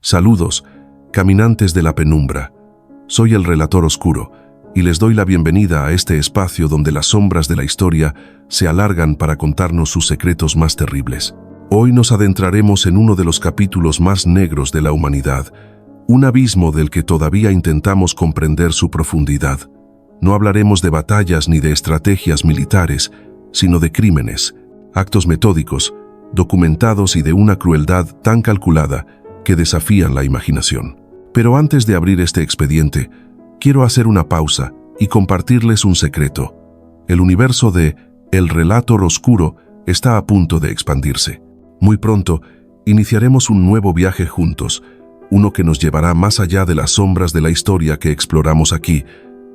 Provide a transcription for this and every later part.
Saludos, caminantes de la penumbra. Soy el Relator Oscuro y les doy la bienvenida a este espacio donde las sombras de la historia se alargan para contarnos sus secretos más terribles. Hoy nos adentraremos en uno de los capítulos más negros de la humanidad, un abismo del que todavía intentamos comprender su profundidad. No hablaremos de batallas ni de estrategias militares, sino de crímenes, actos metódicos, documentados y de una crueldad tan calculada que desafían la imaginación. Pero antes de abrir este expediente, quiero hacer una pausa y compartirles un secreto. El universo de El Relator Oscuro está a punto de expandirse. Muy pronto, iniciaremos un nuevo viaje juntos, uno que nos llevará más allá de las sombras de la historia que exploramos aquí,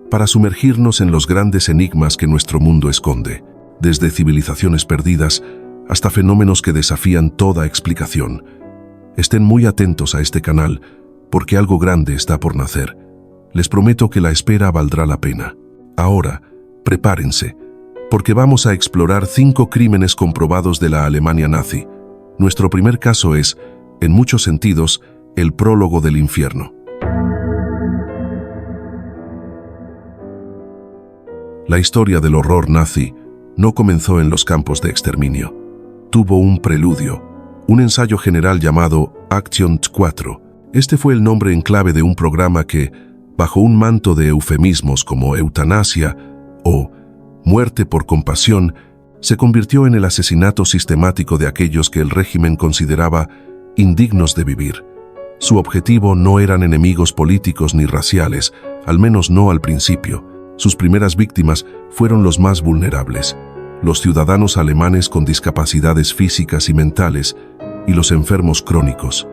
para sumergirnos en los grandes enigmas que nuestro mundo esconde, desde civilizaciones perdidas hasta fenómenos que desafían toda explicación. Estén muy atentos a este canal, porque algo grande está por nacer. Les prometo que la espera valdrá la pena. Ahora, prepárense, porque vamos a explorar 5 crímenes comprobados de la Alemania nazi. Nuestro primer caso es, en muchos sentidos, el prólogo del infierno. La historia del horror nazi no comenzó en los campos de exterminio. Tuvo un preludio, un ensayo general llamado Aktion 4. Este fue el nombre en clave de un programa que, bajo un manto de eufemismos como eutanasia o muerte por compasión, se convirtió en el asesinato sistemático de aquellos que el régimen consideraba indignos de vivir. Su objetivo no eran enemigos políticos ni raciales, al menos no al principio. Sus primeras víctimas fueron los más vulnerables, los ciudadanos alemanes con discapacidades físicas y mentales y los enfermos crónicos.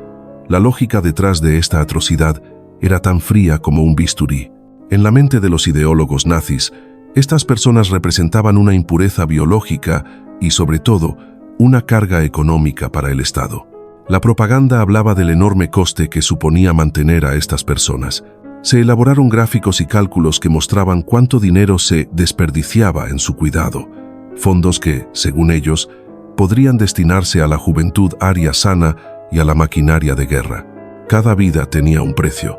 La lógica detrás de esta atrocidad era tan fría como un bisturí. En la mente de los ideólogos nazis, estas personas representaban una impureza biológica y, sobre todo, una carga económica para el Estado. La propaganda hablaba del enorme coste que suponía mantener a estas personas. Se elaboraron gráficos y cálculos que mostraban cuánto dinero se desperdiciaba en su cuidado, fondos que, según ellos, podrían destinarse a la juventud aria sana y a la maquinaria de guerra. Cada vida tenía un precio,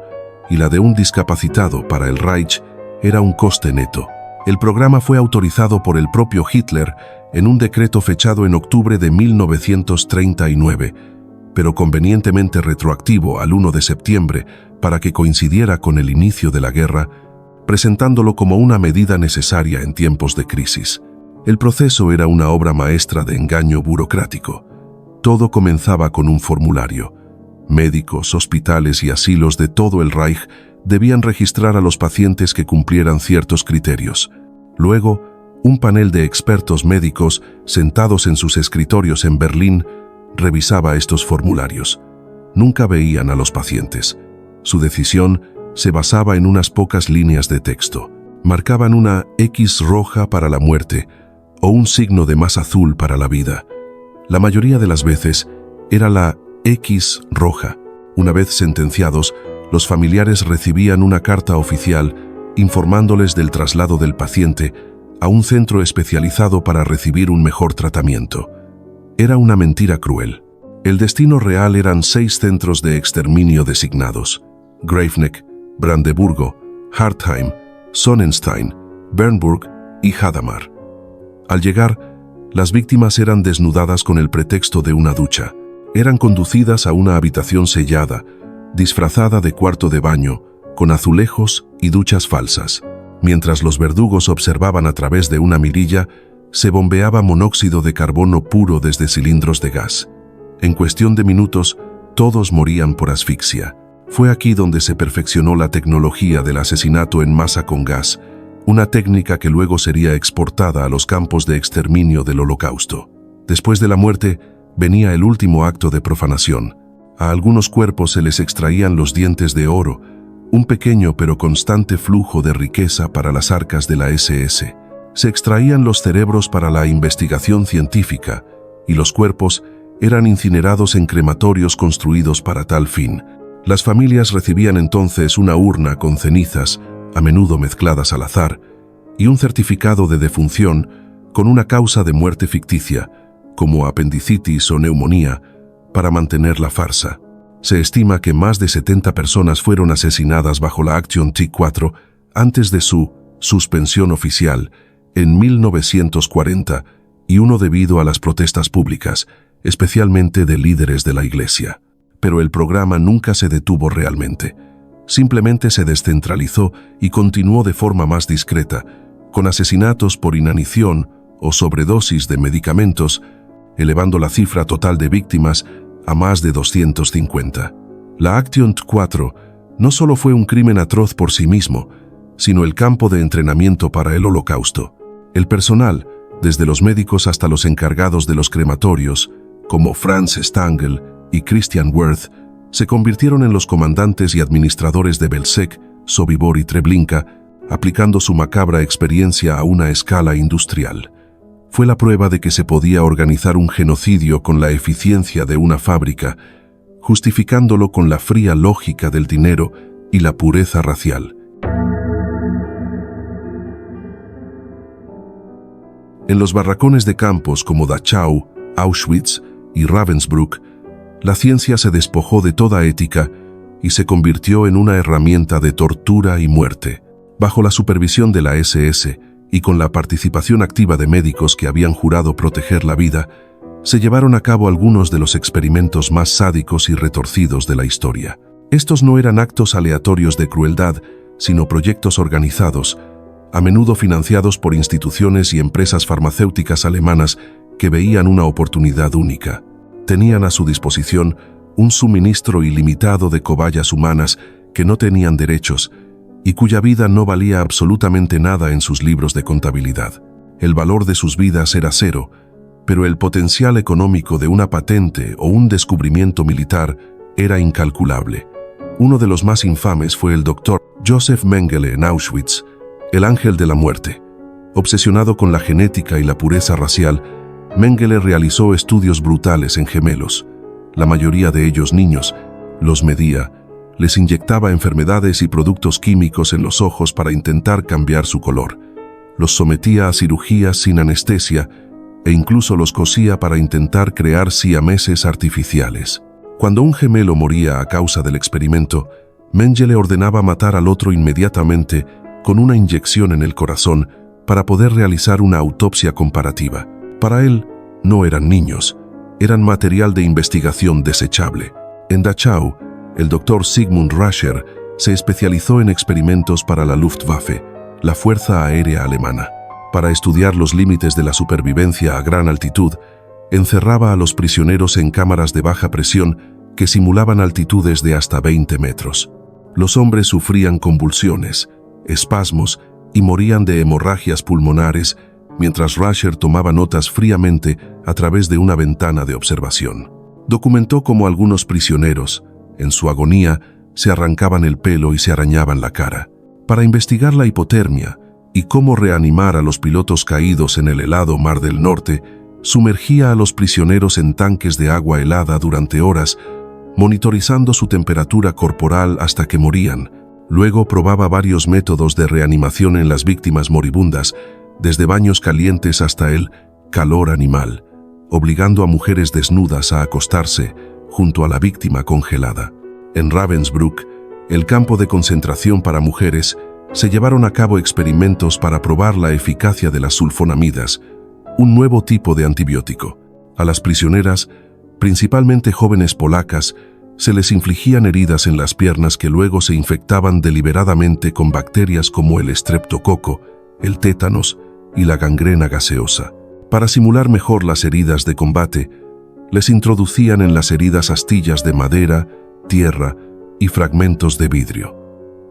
y la de un discapacitado para el Reich era un coste neto. El programa fue autorizado por el propio Hitler en un decreto fechado en octubre de 1939, pero convenientemente retroactivo al 1 de septiembre para que coincidiera con el inicio de la guerra, presentándolo como una medida necesaria en tiempos de crisis. El proceso era una obra maestra de engaño burocrático. Todo comenzaba con un formulario. Médicos, hospitales y asilos de todo el Reich debían registrar a los pacientes que cumplieran ciertos criterios. Luego, un panel de expertos médicos sentados en sus escritorios en Berlín revisaba estos formularios. Nunca veían a los pacientes. Su decisión se basaba en unas pocas líneas de texto. Marcaban una X roja para la muerte o un signo de más azul para la vida. La mayoría de las veces era la X roja. Una vez sentenciados, los familiares recibían una carta oficial informándoles del traslado del paciente a un centro especializado para recibir un mejor tratamiento. Era una mentira cruel. El destino real eran 6 centros de exterminio designados: Greifswald, Brandeburgo, Hartheim, Sonnenstein, Bernburg y Hadamar. Al llegar, las víctimas eran desnudadas con el pretexto de una ducha. Eran conducidas a una habitación sellada, disfrazada de cuarto de baño, con azulejos y duchas falsas. Mientras los verdugos observaban a través de una mirilla, se bombeaba monóxido de carbono puro desde cilindros de gas. En cuestión de minutos, todos morían por asfixia. Fue aquí donde se perfeccionó la tecnología del asesinato en masa con gas, una técnica que luego sería exportada a los campos de exterminio del Holocausto. Después de la muerte, venía el último acto de profanación. A algunos cuerpos se les extraían los dientes de oro, un pequeño pero constante flujo de riqueza para las arcas de la SS. Se extraían los cerebros para la investigación científica, y los cuerpos eran incinerados en crematorios construidos para tal fin. Las familias recibían entonces una urna con cenizas, a menudo mezcladas al azar, y un certificado de defunción con una causa de muerte ficticia, como apendicitis o neumonía, para mantener la farsa. Se estima que más de 70 personas fueron asesinadas bajo la Action T4 antes de su suspensión oficial en 1940, y uno debido a las protestas públicas, especialmente de líderes de la Iglesia. Pero el programa nunca se detuvo realmente. Simplemente se descentralizó y continuó de forma más discreta, con asesinatos por inanición o sobredosis de medicamentos, elevando la cifra total de víctimas a más de 250. La Action T4 no solo fue un crimen atroz por sí mismo, sino el campo de entrenamiento para el Holocausto. El personal, desde los médicos hasta los encargados de los crematorios, como Franz Stangl y Christian Werth, se convirtieron en los comandantes y administradores de Belzec, Sobibor y Treblinka, aplicando su macabra experiencia a una escala industrial. Fue la prueba de que se podía organizar un genocidio con la eficiencia de una fábrica, justificándolo con la fría lógica del dinero y la pureza racial. En los barracones de campos como Dachau, Auschwitz y Ravensbrück, la ciencia se despojó de toda ética y se convirtió en una herramienta de tortura y muerte. Bajo la supervisión de la SS y con la participación activa de médicos que habían jurado proteger la vida, se llevaron a cabo algunos de los experimentos más sádicos y retorcidos de la historia. Estos no eran actos aleatorios de crueldad, sino proyectos organizados, a menudo financiados por instituciones y empresas farmacéuticas alemanas que veían una oportunidad única. Tenían a su disposición un suministro ilimitado de cobayas humanas que no tenían derechos y cuya vida no valía absolutamente nada en sus libros de contabilidad. El valor de sus vidas era cero, pero el potencial económico de una patente o un descubrimiento militar era incalculable. Uno de los más infames fue el doctor Joseph Mengele en Auschwitz, el ángel de la muerte. Obsesionado con la genética y la pureza racial, Mengele realizó estudios brutales en gemelos. La mayoría de ellos niños. Los medía, les inyectaba enfermedades y productos químicos en los ojos para intentar cambiar su color. Los sometía a cirugías sin anestesia e incluso los cosía para intentar crear siameses artificiales. Cuando un gemelo moría a causa del experimento, Mengele ordenaba matar al otro inmediatamente con una inyección en el corazón para poder realizar una autopsia comparativa. Para él, no eran niños, eran material de investigación desechable. En Dachau, el doctor Sigmund Rascher se especializó en experimentos para la Luftwaffe, la Fuerza Aérea Alemana. Para estudiar los límites de la supervivencia a gran altitud, encerraba a los prisioneros en cámaras de baja presión que simulaban altitudes de hasta 20 metros. Los hombres sufrían convulsiones, espasmos y morían de hemorragias pulmonares, mientras Rascher tomaba notas fríamente a través de una ventana de observación. Documentó cómo algunos prisioneros, en su agonía, se arrancaban el pelo y se arañaban la cara. Para investigar la hipotermia y cómo reanimar a los pilotos caídos en el helado Mar del Norte, sumergía a los prisioneros en tanques de agua helada durante horas, monitorizando su temperatura corporal hasta que morían. Luego probaba varios métodos de reanimación en las víctimas moribundas, desde baños calientes hasta el calor animal, obligando a mujeres desnudas a acostarse junto a la víctima congelada. En Ravensbrück, el campo de concentración para mujeres, se llevaron a cabo experimentos para probar la eficacia de las sulfonamidas, un nuevo tipo de antibiótico. A las prisioneras, principalmente jóvenes polacas, se les infligían heridas en las piernas que luego se infectaban deliberadamente con bacterias como el estreptococo, el tétanos y la gangrena gaseosa. Para simular mejor las heridas de combate, les introducían en las heridas astillas de madera, tierra y fragmentos de vidrio.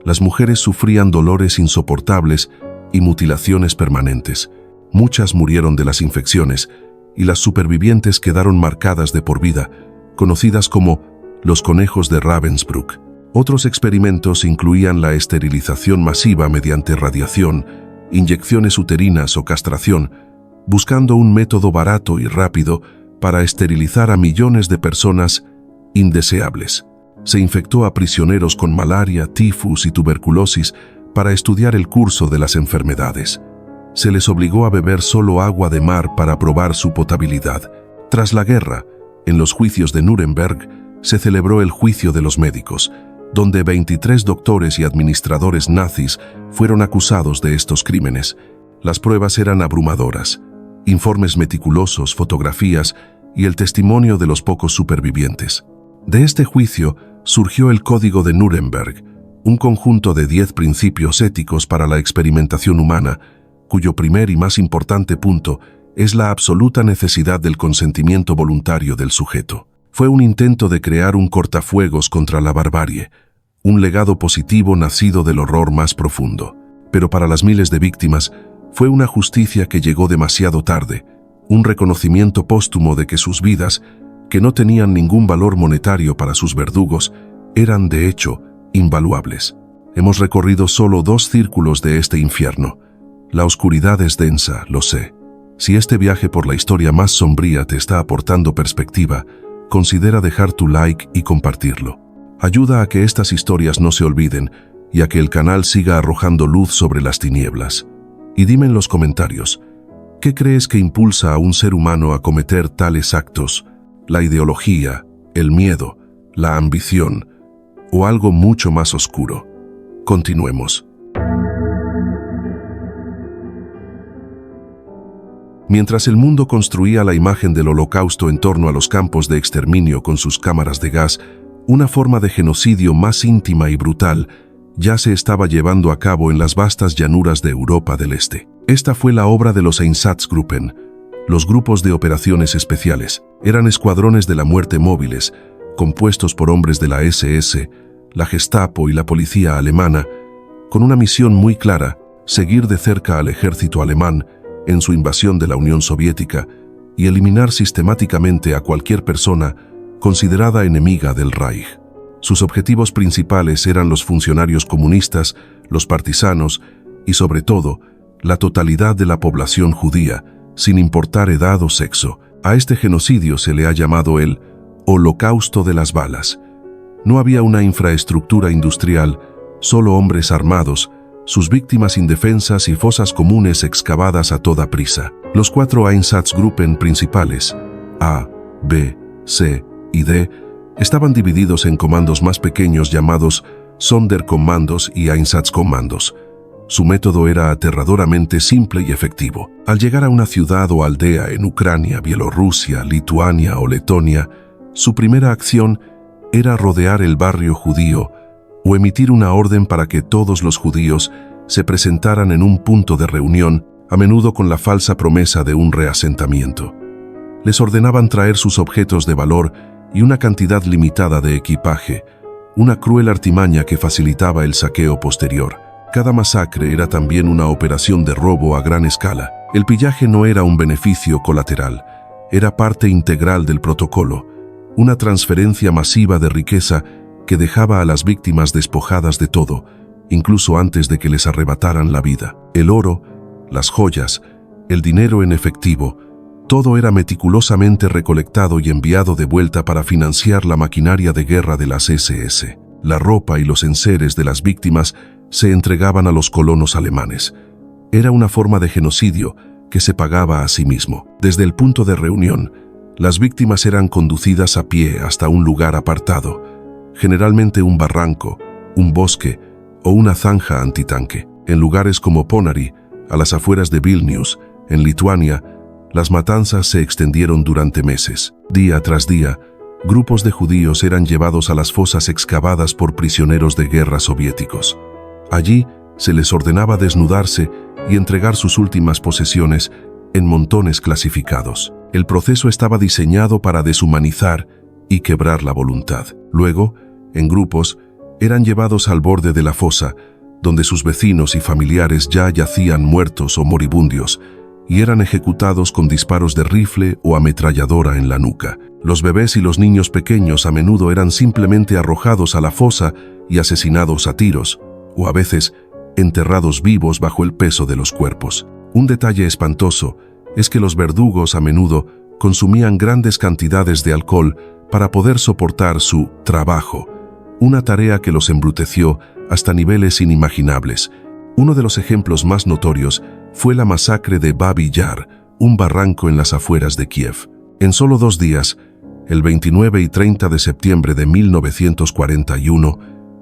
Las mujeres sufrían dolores insoportables y mutilaciones permanentes. Muchas murieron de las infecciones y las supervivientes quedaron marcadas de por vida, conocidas como los conejos de Ravensbrück. Otros experimentos incluían la esterilización masiva mediante radiación, inyecciones uterinas o castración, buscando un método barato y rápido para esterilizar a millones de personas indeseables. Se infectó a prisioneros con malaria, tifus y tuberculosis para estudiar el curso de las enfermedades. Se les obligó a beber solo agua de mar para probar su potabilidad. Tras la guerra, en los juicios de Nuremberg, se celebró el juicio de los médicos, donde 23 doctores y administradores nazis fueron acusados de estos crímenes. Las pruebas eran abrumadoras: informes meticulosos, fotografías y el testimonio de los pocos supervivientes. De este juicio surgió el Código de Nuremberg, un conjunto de 10 principios éticos para la experimentación humana, cuyo primer y más importante punto es la absoluta necesidad del consentimiento voluntario del sujeto. Fue un intento de crear un cortafuegos contra la barbarie, un legado positivo nacido del horror más profundo. Pero para las miles de víctimas, fue una justicia que llegó demasiado tarde, un reconocimiento póstumo de que sus vidas, que no tenían ningún valor monetario para sus verdugos, eran de hecho invaluables. Hemos recorrido solo 2 círculos de este infierno. La oscuridad es densa, lo sé. Si este viaje por la historia más sombría te está aportando perspectiva, considera dejar tu like y compartirlo. Ayuda a que estas historias no se olviden y a que el canal siga arrojando luz sobre las tinieblas. Y dime en los comentarios, ¿qué crees que impulsa a un ser humano a cometer tales actos? ¿La ideología, el miedo, la ambición o algo mucho más oscuro? Continuemos. Mientras el mundo construía la imagen del Holocausto en torno a los campos de exterminio con sus cámaras de gas, una forma de genocidio más íntima y brutal ya se estaba llevando a cabo en las vastas llanuras de Europa del Este. Esta fue la obra de los Einsatzgruppen, los grupos de operaciones especiales. Eran escuadrones de la muerte móviles, compuestos por hombres de la SS, la Gestapo y la policía alemana, con una misión muy clara: seguir de cerca al ejército alemán en su invasión de la Unión Soviética y eliminar sistemáticamente a cualquier persona considerada enemiga del Reich. Sus objetivos principales eran los funcionarios comunistas, los partisanos y, sobre todo, la totalidad de la población judía, sin importar edad o sexo. A este genocidio se le ha llamado el Holocausto de las balas. No había una infraestructura industrial, solo hombres armados, sus víctimas indefensas y fosas comunes excavadas a toda prisa. Los 4 Einsatzgruppen principales, A, B, C y D, estaban divididos en comandos más pequeños llamados Sonderkommandos y Einsatzkommandos. Su método era aterradoramente simple y efectivo. Al llegar a una ciudad o aldea en Ucrania, Bielorrusia, Lituania o Letonia, su primera acción era rodear el barrio judío o emitir una orden para que todos los judíos se presentaran en un punto de reunión, a menudo con la falsa promesa de un reasentamiento. Les ordenaban traer sus objetos de valor y una cantidad limitada de equipaje, una cruel artimaña que facilitaba el saqueo posterior. Cada masacre era también una operación de robo a gran escala. El pillaje no era un beneficio colateral, era parte integral del protocolo, una transferencia masiva de riqueza que dejaba a las víctimas despojadas de todo, incluso antes de que les arrebataran la vida. El oro, las joyas, el dinero en efectivo, todo era meticulosamente recolectado y enviado de vuelta para financiar la maquinaria de guerra de las SS. La ropa y los enseres de las víctimas se entregaban a los colonos alemanes. Era una forma de genocidio que se pagaba a sí mismo. Desde el punto de reunión, las víctimas eran conducidas a pie hasta un lugar apartado, generalmente un barranco, un bosque o una zanja antitanque. En lugares como Ponary, a las afueras de Vilnius, en Lituania, las matanzas se extendieron durante meses. Día tras día, grupos de judíos eran llevados a las fosas excavadas por prisioneros de guerra soviéticos. Allí se les ordenaba desnudarse y entregar sus últimas posesiones en montones clasificados. El proceso estaba diseñado para deshumanizar y quebrar la voluntad. Luego, en grupos, eran llevados al borde de la fosa, donde sus vecinos y familiares ya yacían muertos o moribundios, y eran ejecutados con disparos de rifle o ametralladora en la nuca. Los bebés y los niños pequeños a menudo eran simplemente arrojados a la fosa y asesinados a tiros, o a veces enterrados vivos bajo el peso de los cuerpos. Un detalle espantoso es que los verdugos a menudo consumían grandes cantidades de alcohol para poder soportar su trabajo, una tarea que los embruteció hasta niveles inimaginables. Uno de los ejemplos más notorios fue la masacre de Babi Yar, un barranco en las afueras de Kiev. En solo 2 días, El 29 y 30 de septiembre de 1941,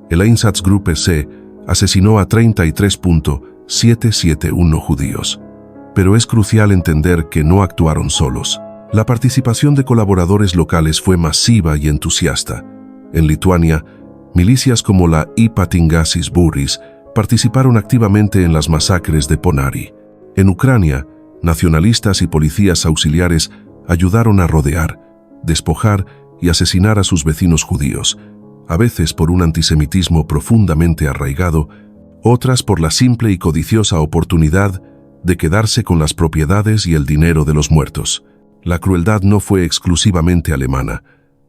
el Einsatzgruppe C asesinó a 33.771 judíos. Pero es crucial entender que no actuaron solos. La participación de colaboradores locales fue masiva y entusiasta. En Lituania, milicias como la Ypatingasis Būris participaron activamente en las masacres de Ponari. En Ucrania, nacionalistas y policías auxiliares ayudaron a rodear, despojar y asesinar a sus vecinos judíos, a veces por un antisemitismo profundamente arraigado, otras por la simple y codiciosa oportunidad de quedarse con las propiedades y el dinero de los muertos. La crueldad no fue exclusivamente alemana.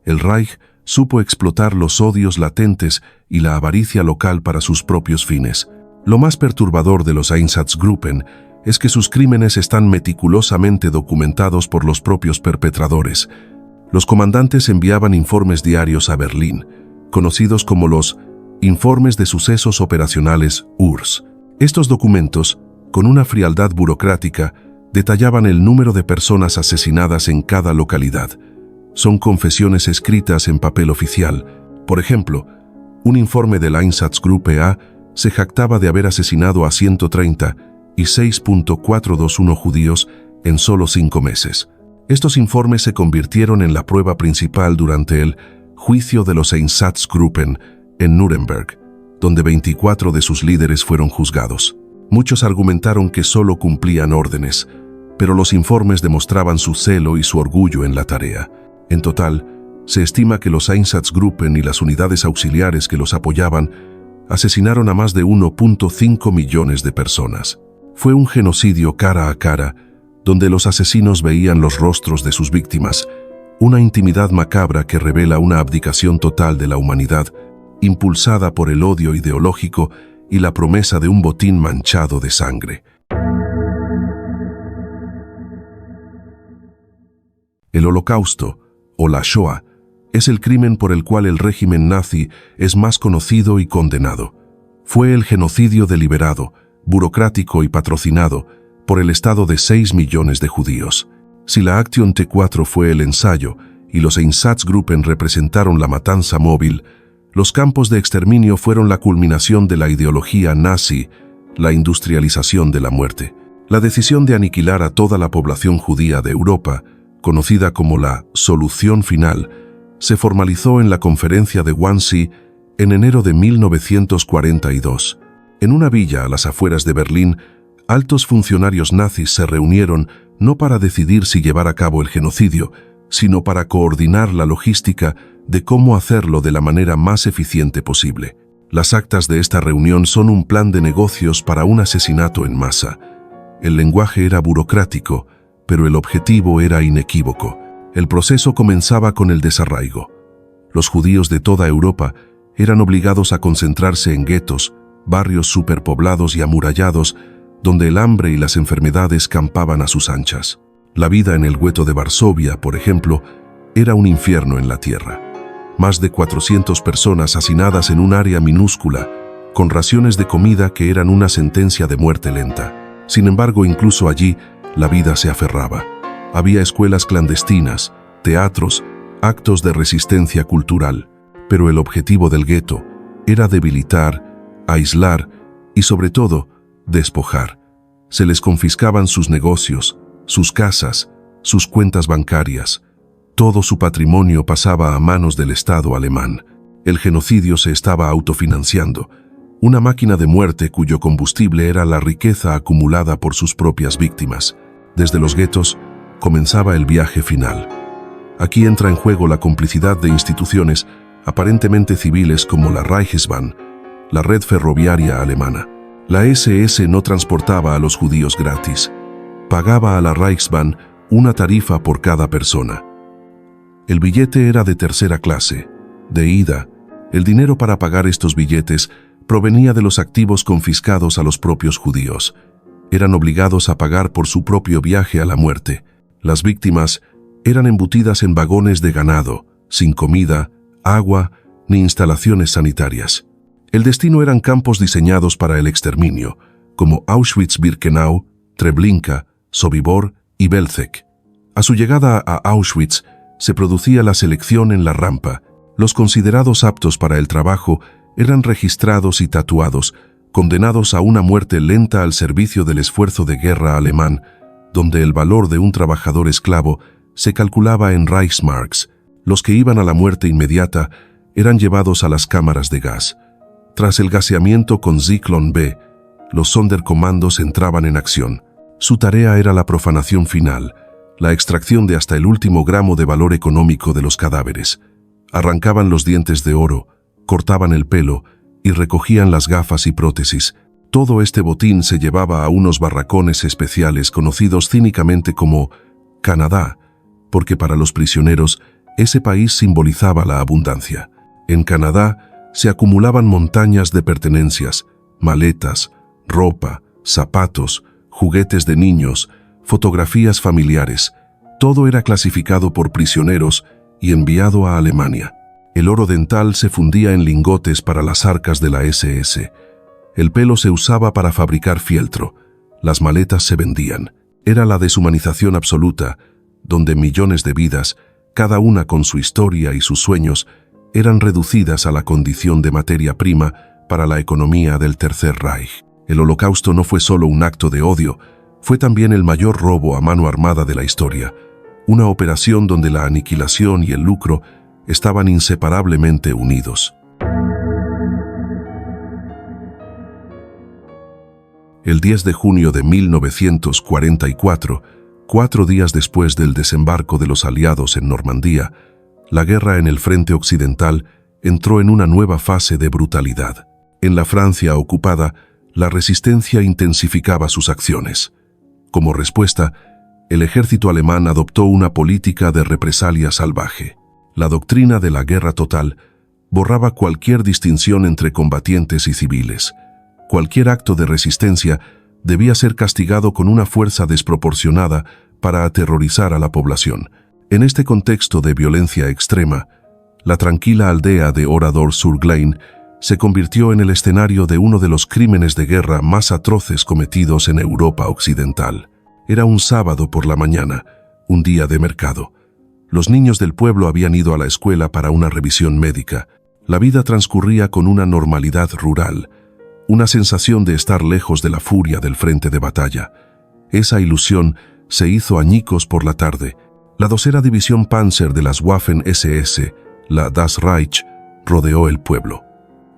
El Reich supo explotar los odios latentes y la avaricia local para sus propios fines. Lo más perturbador de los Einsatzgruppen es que sus crímenes están meticulosamente documentados por los propios perpetradores. Los comandantes enviaban informes diarios a Berlín, conocidos como los Informes de Sucesos Operacionales URSS. Estos documentos, con una frialdad burocrática, detallaban el número de personas asesinadas en cada localidad. Son confesiones escritas en papel oficial. Por ejemplo, un informe del Einsatzgruppe A se jactaba de haber asesinado a 130 y 6.421 judíos en solo 5 meses. Estos informes se convirtieron en la prueba principal durante el juicio de los Einsatzgruppen en Nuremberg, donde 24 de sus líderes fueron juzgados. Muchos argumentaron que solo cumplían órdenes, pero los informes demostraban su celo y su orgullo en la tarea. En total, se estima que los Einsatzgruppen y las unidades auxiliares que los apoyaban asesinaron a más de 1.5 millones de personas. Fue un genocidio cara a cara, donde los asesinos veían los rostros de sus víctimas, una intimidad macabra que revela una abdicación total de la humanidad, impulsada por el odio ideológico y la promesa de un botín manchado de sangre. El Holocausto, o la Shoah, es el crimen por el cual el régimen nazi es más conocido y condenado. Fue el genocidio deliberado, burocrático y patrocinado por el Estado de 6 millones de judíos. Si la Aktion T4 fue el ensayo y los Einsatzgruppen representaron la matanza móvil, los campos de exterminio fueron la culminación de la ideología nazi, la industrialización de la muerte. La decisión de aniquilar a toda la población judía de Europa, conocida como la Solución Final, se formalizó en la conferencia de Wannsee en enero de 1942. En una villa a las afueras de Berlín, altos funcionarios nazis se reunieron no para decidir si llevar a cabo el genocidio, sino para coordinar la logística de cómo hacerlo de la manera más eficiente posible. Las actas de esta reunión son un plan de negocios para un asesinato en masa. El lenguaje era burocrático, pero el objetivo era inequívoco. El proceso comenzaba con el desarraigo. Los judíos de toda Europa eran obligados a concentrarse en guetos, barrios superpoblados y amurallados, donde el hambre y las enfermedades campaban a sus anchas. La vida en el gueto de Varsovia, por ejemplo, era un infierno en la tierra. Más de 400 personas hacinadas en un área minúscula, con raciones de comida que eran una sentencia de muerte lenta. Sin embargo, incluso allí, la vida se aferraba. Había escuelas clandestinas, teatros, actos de resistencia cultural, pero el objetivo del gueto era debilitar, aislar y, sobre todo, despojar. Se les confiscaban sus negocios, sus casas, sus cuentas bancarias. Todo su patrimonio pasaba a manos del Estado alemán. El genocidio se estaba autofinanciando, una máquina de muerte cuyo combustible era la riqueza acumulada por sus propias víctimas. Desde los guetos comenzaba el viaje final. Aquí entra en juego la complicidad de instituciones aparentemente civiles como la Reichsbahn, la red ferroviaria alemana. La SS no transportaba a los judíos gratis. Pagaba a la Reichsbahn una tarifa por cada persona. El billete era de tercera clase, de ida. El dinero para pagar estos billetes provenía de los activos confiscados a los propios judíos. Eran obligados a pagar por su propio viaje a la muerte. Las víctimas eran embutidas en vagones de ganado, sin comida, agua ni instalaciones sanitarias. El destino eran campos diseñados para el exterminio, como Auschwitz-Birkenau, Treblinka, Sobibor y Belzec. A su llegada a Auschwitz, Se producía la selección en la rampa. Los considerados aptos para el trabajo eran registrados y tatuados, condenados a una muerte lenta al servicio del esfuerzo de guerra alemán, donde el valor de un trabajador esclavo se calculaba en Reichsmarks. Los que iban a la muerte inmediata eran llevados a las cámaras de gas. Tras el gaseamiento con Zyklon B, los Sonderkommandos entraban en acción. Su tarea era la profanación final, la extracción de hasta el último gramo de valor económico de los cadáveres. Arrancaban los dientes de oro, cortaban el pelo y recogían las gafas y prótesis. Todo este botín se llevaba a unos barracones especiales conocidos cínicamente como Canadá, porque para los prisioneros ese país simbolizaba la abundancia. En Canadá se acumulaban montañas de pertenencias, maletas, ropa, zapatos, juguetes de niños, fotografías familiares. Todo era clasificado por prisioneros y enviado a Alemania. El oro dental se fundía en lingotes para las arcas de la SS. El pelo se usaba para fabricar fieltro. Las maletas se vendían. Era la deshumanización absoluta, donde millones de vidas, cada una con su historia y sus sueños, eran reducidas a la condición de materia prima para la economía del Tercer Reich. El Holocausto no fue solo un acto de odio, fue también el mayor robo a mano armada de la historia, una operación donde la aniquilación y el lucro estaban inseparablemente unidos. El 10 de junio de 1944, 4 días después del desembarco de los aliados en Normandía, la guerra en el frente occidental entró en una nueva fase de brutalidad. En la Francia ocupada, la resistencia intensificaba sus acciones. Como respuesta, el ejército alemán adoptó una política de represalia salvaje. La doctrina de la guerra total borraba cualquier distinción entre combatientes y civiles. Cualquier acto de resistencia debía ser castigado con una fuerza desproporcionada para aterrorizar a la población. En este contexto de violencia extrema, la tranquila aldea de Oradour-sur-Glane se convirtió en el escenario de uno de los crímenes de guerra más atroces cometidos en Europa occidental. Era un sábado por la mañana, un día de mercado. Los niños del pueblo habían ido a la escuela para una revisión médica. La vida transcurría con una normalidad rural, una sensación de estar lejos de la furia del frente de batalla. Esa ilusión se hizo añicos por la tarde. La 2ª División Panzer de las Waffen-SS, la Das Reich, rodeó el pueblo.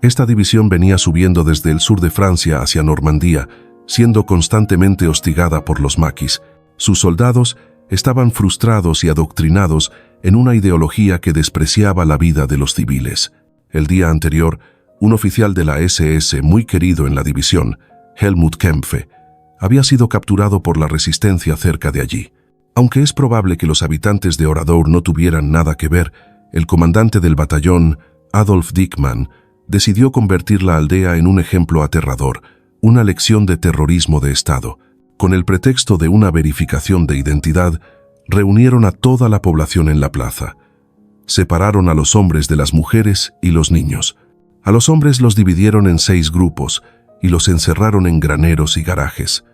Esta división venía subiendo desde el sur de Francia hacia Normandía, siendo constantemente hostigada por los maquis. Sus soldados estaban frustrados y adoctrinados en una ideología que despreciaba la vida de los civiles. El día anterior, un oficial de la SS muy querido en la división, Helmut Kempfe, había sido capturado por la resistencia cerca de allí. Aunque es probable que los habitantes de Oradour no tuvieran nada que ver, el comandante del batallón, Adolf Dickmann, decidió convertir la aldea en un ejemplo aterrador, una lección de terrorismo de Estado. Con el pretexto de una verificación de identidad, reunieron a toda la población en la plaza. Separaron a los hombres de las mujeres y los niños. A los hombres los dividieron en 6 grupos y los encerraron en graneros y garajes.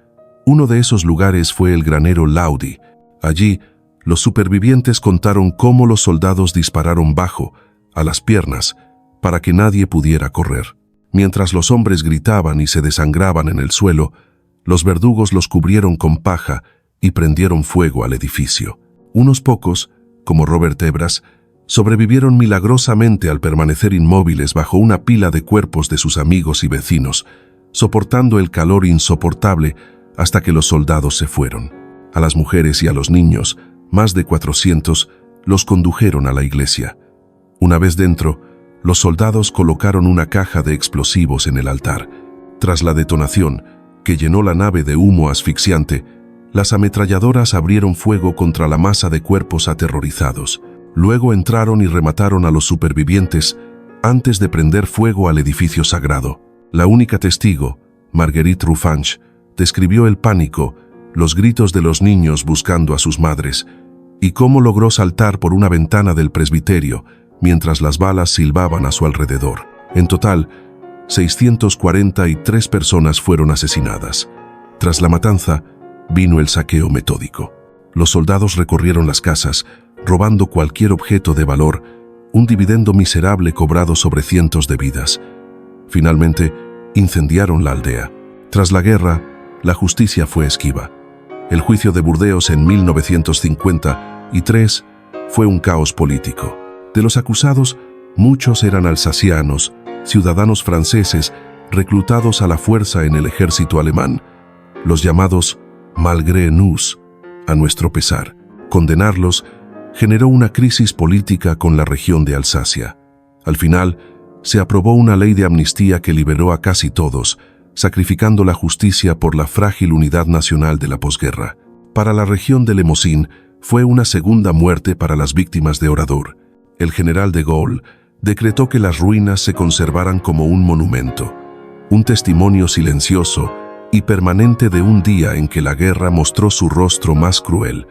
Uno de esos lugares fue el granero Lodi. Allí, los supervivientes contaron cómo los soldados dispararon bajo, a las piernas, para que nadie pudiera correr. Mientras los hombres gritaban y se desangraban en el suelo, los verdugos los cubrieron con paja y prendieron fuego al edificio. Unos pocos, como Robert Ebras, sobrevivieron milagrosamente al permanecer inmóviles bajo una pila de cuerpos de sus amigos y vecinos, soportando el calor insoportable hasta que los soldados se fueron. A las mujeres y a los niños, más de 400, los condujeron a la iglesia. Una vez dentro, los soldados colocaron una caja de explosivos en el altar. Tras la detonación, que llenó la nave de humo asfixiante, las ametralladoras abrieron fuego contra la masa de cuerpos aterrorizados. Luego entraron y remataron a los supervivientes antes de prender fuego al edificio sagrado. La única testigo, Marguerite Ruffang, describió el pánico, los gritos de los niños buscando a sus madres, y cómo logró saltar por una ventana del presbiterio mientras las balas silbaban a su alrededor. En total, 643 personas fueron asesinadas. Tras la matanza, vino el saqueo metódico. Los soldados recorrieron las casas, robando cualquier objeto de valor, un dividendo miserable cobrado sobre cientos de vidas. Finalmente, incendiaron la aldea. Tras la guerra, la justicia fue esquiva. El juicio de Burdeos en 1953 fue un caos político. De los acusados, muchos eran alsacianos, ciudadanos franceses reclutados a la fuerza en el ejército alemán, los llamados malgré nous, a nuestro pesar. Condenarlos generó una crisis política con la región de Alsacia. Al final, se aprobó una ley de amnistía que liberó a casi todos, sacrificando la justicia por la frágil unidad nacional de la posguerra. Para la región de Lemosín, fue una segunda muerte para las víctimas de Oradour. El general de Gaulle decretó que las ruinas se conservaran como un monumento, un testimonio silencioso y permanente de un día en que la guerra mostró su rostro más cruel,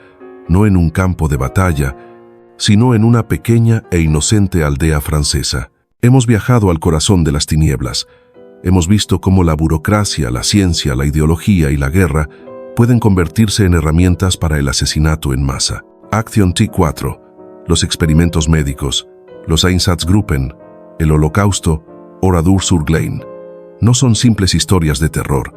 no en un campo de batalla, sino en una pequeña e inocente aldea francesa. Hemos viajado al corazón de las tinieblas. Hemos visto cómo la burocracia, la ciencia, la ideología y la guerra pueden convertirse en herramientas para el asesinato en masa. Action T4, los experimentos médicos, los Einsatzgruppen, el Holocausto, Oradour-sur-Glane. No son simples historias de terror,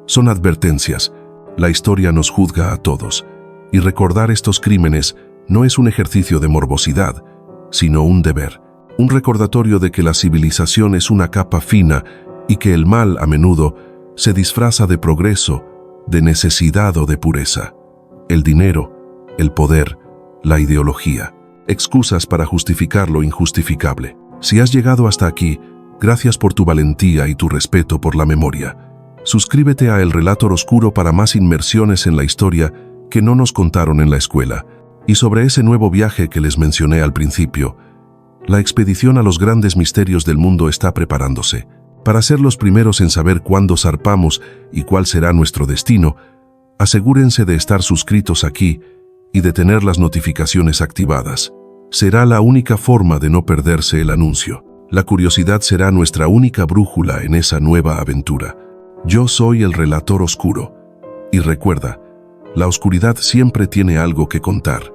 son advertencias. La historia nos juzga a todos, y recordar estos crímenes no es un ejercicio de morbosidad, sino un deber. Un recordatorio de que la civilización es una capa fina y que el mal, a menudo, se disfraza de progreso, de necesidad o de pureza. El dinero, el poder, la ideología. Excusas para justificar lo injustificable. Si has llegado hasta aquí, gracias por tu valentía y tu respeto por la memoria. Suscríbete a El Relator Oscuro para más inmersiones en la historia que no nos contaron en la escuela. Y sobre ese nuevo viaje que les mencioné al principio, la expedición a los grandes misterios del mundo está preparándose. Para ser los primeros en saber cuándo zarpamos y cuál será nuestro destino, asegúrense de estar suscritos aquí y de tener las notificaciones activadas. Será la única forma de no perderse el anuncio. La curiosidad será nuestra única brújula en esa nueva aventura. Yo soy el Relator Oscuro. Y recuerda, la oscuridad siempre tiene algo que contar.